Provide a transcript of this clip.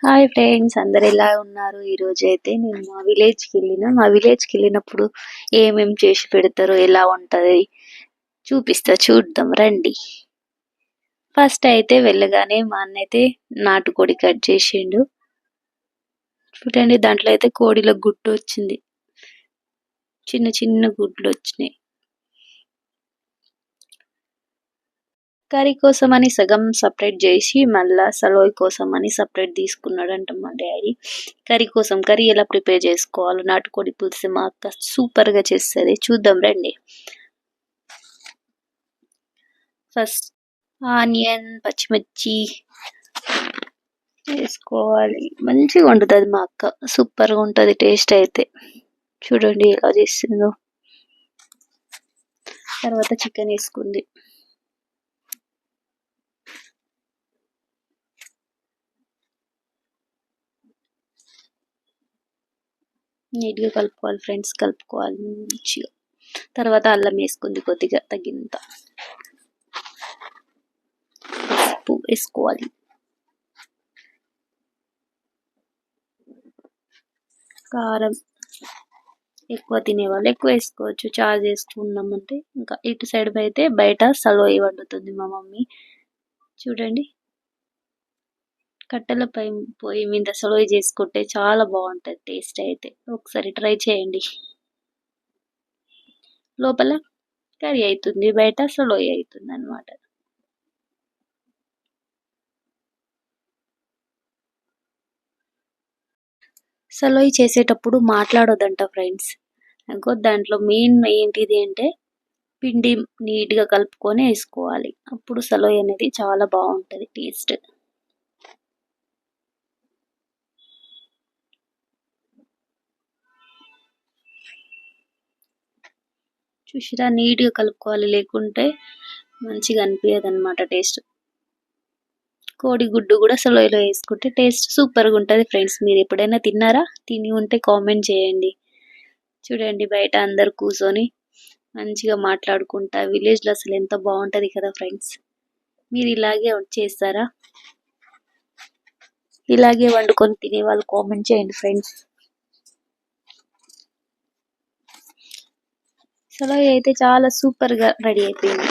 Hi friends, అందరు ఎలా ఉన్నారు? ఈరోజు అయితే నేను మా విలేజ్కి వెళ్ళినప్పుడు ఏమేం చేసి పెడతారో, ఎలా ఉంటది చూపిస్తా, చూద్దాం రండి. ఫస్ట్ అయితే వెళ్ళగానే మా అన్న అయితే నాటుకోడి కట్ చేసిండు. చూడండి, దాంట్లో అయితే కోడిలో గుడ్డు వచ్చింది, చిన్న చిన్న గుడ్లు వచ్చినాయి. కర్రీ కోసం అని సగం సపరేట్ చేసి మళ్ళా సలోయ్ కోసం అని సపరేట్ తీసుకున్నాడంట మా డాడీ. కర్రీ ఎలా ప్రిపేర్ చేసుకోవాలో, నాటుకోడి పులుసు మా అక్క సూపర్ గా చేస్తుంది, చూద్దాం రండి. ఫస్ట్ ఆనియన్, పచ్చిమిర్చి వేసుకోవాలి. మంచిగా వండుతుంది మా అక్క, సూపర్ గా ఉంటది టేస్ట్ అయితే. చూడండి ఎలా చేస్తుందో. తర్వాత చికెన్ వేసుకుంది. నీట్ గా కలుపుకోవాలి ఫ్రెండ్స్, కలుపుకోవాలి మంచిగా. తర్వాత అల్లం వేసుకుంది, కొద్దిగా తగినంత పసుపు వేసుకోవాలి. కారం ఎక్కువ తినేవాళ్ళు ఎక్కువ వేసుకోవచ్చు, చాలా చేసుకున్నామంటే. ఇంకా ఇటు సైడ్ అయితే బయట సలోయి వండుతుంది మా మమ్మీ. చూడండి, కట్టెల పొయ్యి మీద సలోయి చేసుకుంటే చాలా బాగుంటది టేస్ట్ అయితే. ఒకసారి ట్రై చేయండి. లోపల కర్రీ అవుతుంది, బయట సలోయి అవుతుంది అనమాట. సలోయి చేసేటప్పుడు మాట్లాడొద్దంట ఫ్రెండ్స్. ఇంకో దాంట్లో మెయిన్ ఏంటిది అంటే పిండి నీట్ గా కలుపుకొని వేసుకోవాలి, అప్పుడు సలోయి అనేది చాలా బాగుంటది టేస్ట్. చూసిరా, నీట్ గా కలుపుకోవాలి, లేకుంటే మంచిగా అనిపించదు అనమాట టేస్ట్. కోడి గుడ్డు కూడా సలోయిలో వేసుకుంటే టేస్ట్ సూపర్ గా ఉంటది ఫ్రెండ్స్. మీరు ఎప్పుడైనా తిన్నారా? తిని ఉంటే కామెంట్ చేయండి. చూడండి, బయట అందరు కూర్చొని మంచిగా మాట్లాడుకుంటా, విలేజ్ లో అసలు ఎంత బాగుంటది కదా ఫ్రెండ్స్. మీరు ఇలాగే చేస్తారా? ఇలాగే వండుకొని తినే వాళ్ళు కామెంట్ చేయండి ఫ్రెండ్స్. సలోయి అయితే చాలా సూపర్ గా రెడీ అయిపోయింది.